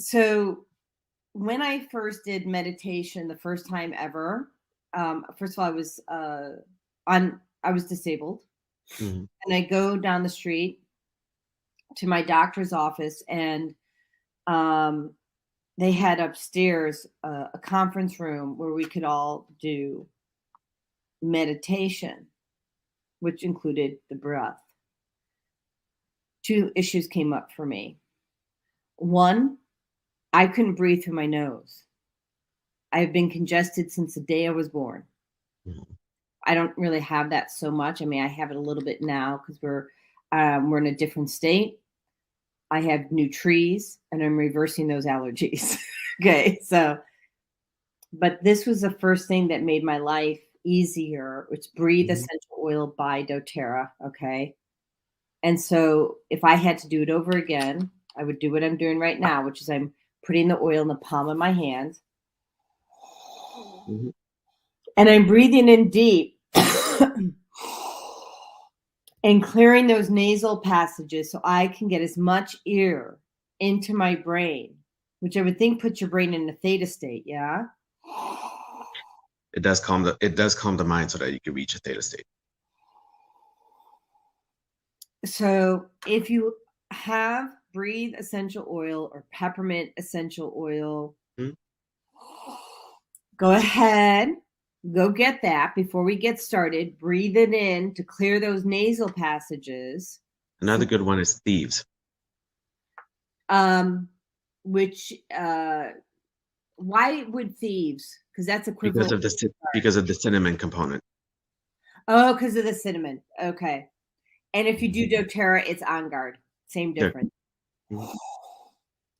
So when I first did meditation the first time ever, first of all, I was disabled, Mhm. and I go down the street to my doctor's office, and um, they had upstairs a conference room where we could all do meditation, which included the breath. Two issues came up for me. One, I couldn't breathe through my nose. I've been congested since the day I was born. Mhm. I don't really have that so much. I mean, I have it a little bit now because we're in a different state. I have new trees, and I'm reversing those allergies. Okay, so but this was the first thing that made my life easier. It's Breathe Mhm. Essential Oil by DoTerra. Okay, and so if I had to do it over again, I would do what I'm doing right now, which is I'm putting the oil in the palm of my hand, Mhm. and I'm breathing in deep. And clearing those nasal passages so I can get as much air into my brain, which I would think puts your brain in a theta state. Yeah. It does calm the mind so that you can reach a theta state. So if you have Breathe essential oil or peppermint essential oil, Mhm. go ahead, go get that before we get started. Breathe it in to clear those nasal passages. Another good one is thieves Um, which why would thieves? Because that's because equivalent. of the cinnamon component. Oh, because of the cinnamon. Okay. And if you Mhm. do doTERRA, it's on guard. Same There. difference. Mhm.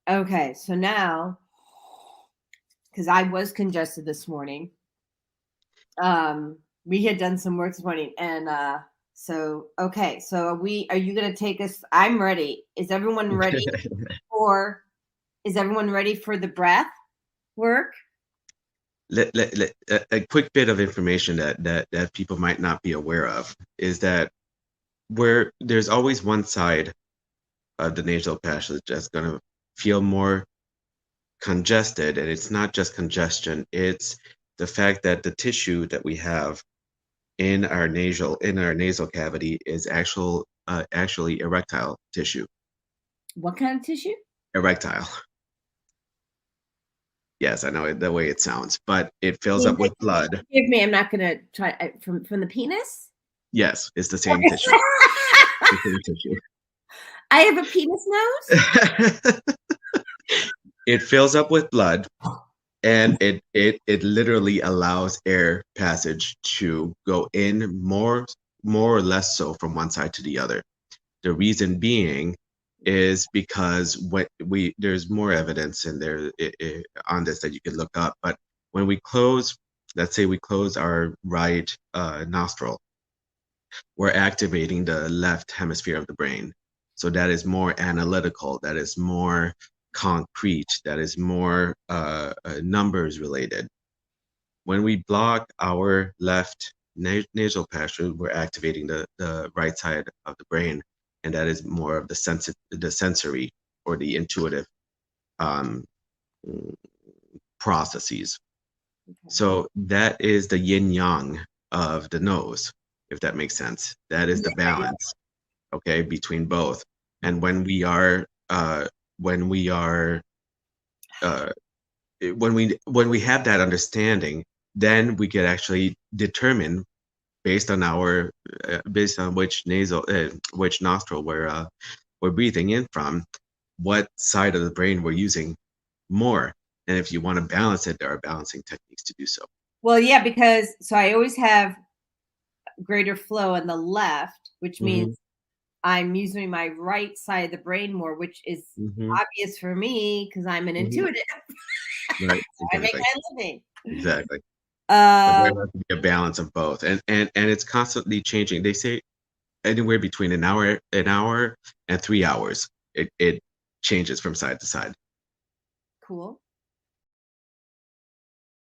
Okay. So now, because I was congested this morning, we had done some work this morning, and so okay. So are you gonna take us? I'm ready. For is everyone ready for the breath work? A quick bit of information that people might not be aware of is that where there's always one side of the nasal passage that's going to feel more congested, and it's not just congestion, it's the fact that the tissue that we have in our nasal cavity is actually erectile tissue. What kind of tissue? Erectile. Yes, I know the way it sounds, but it fills Means up with blood. Forgive me. I'm not gonna try from the penis. Yes, it's the same tissue. The same tissue. I have a penis nose. It fills up with blood, and it literally allows air passage to go in more or less so from one side to the other. The reason being is because what we there's more evidence in there on this that you can look up. But when we close, let's say we close our right nostril, we're activating the left hemisphere of the brain. So that is more analytical, that is more concrete, that is more numbers related. When we block our left nasal passage, we're activating the right side of the brain, and that is more of the sensory or the intuitive um, processes. Okay. So that is the yin yang of the nose, if that makes sense. That is the balance, okay, between both. And when we are uh, when we have that understanding, then we can actually determine based on which nostril we're breathing in from, what side of the brain we're using more. And if you want to balance it, there are balancing techniques to do so. Well, yeah, because so I always have greater flow on the left, which means Hmm. I'm using my right side of the brain more, which is Hmm. obvious for me because I'm an Hmm. intuitive. Right, I make exactly, my living. exactly. But there Um, has to be a balance of both, and it's constantly changing. They say anywhere between an hour and 3 hours. It changes from side to side. cool.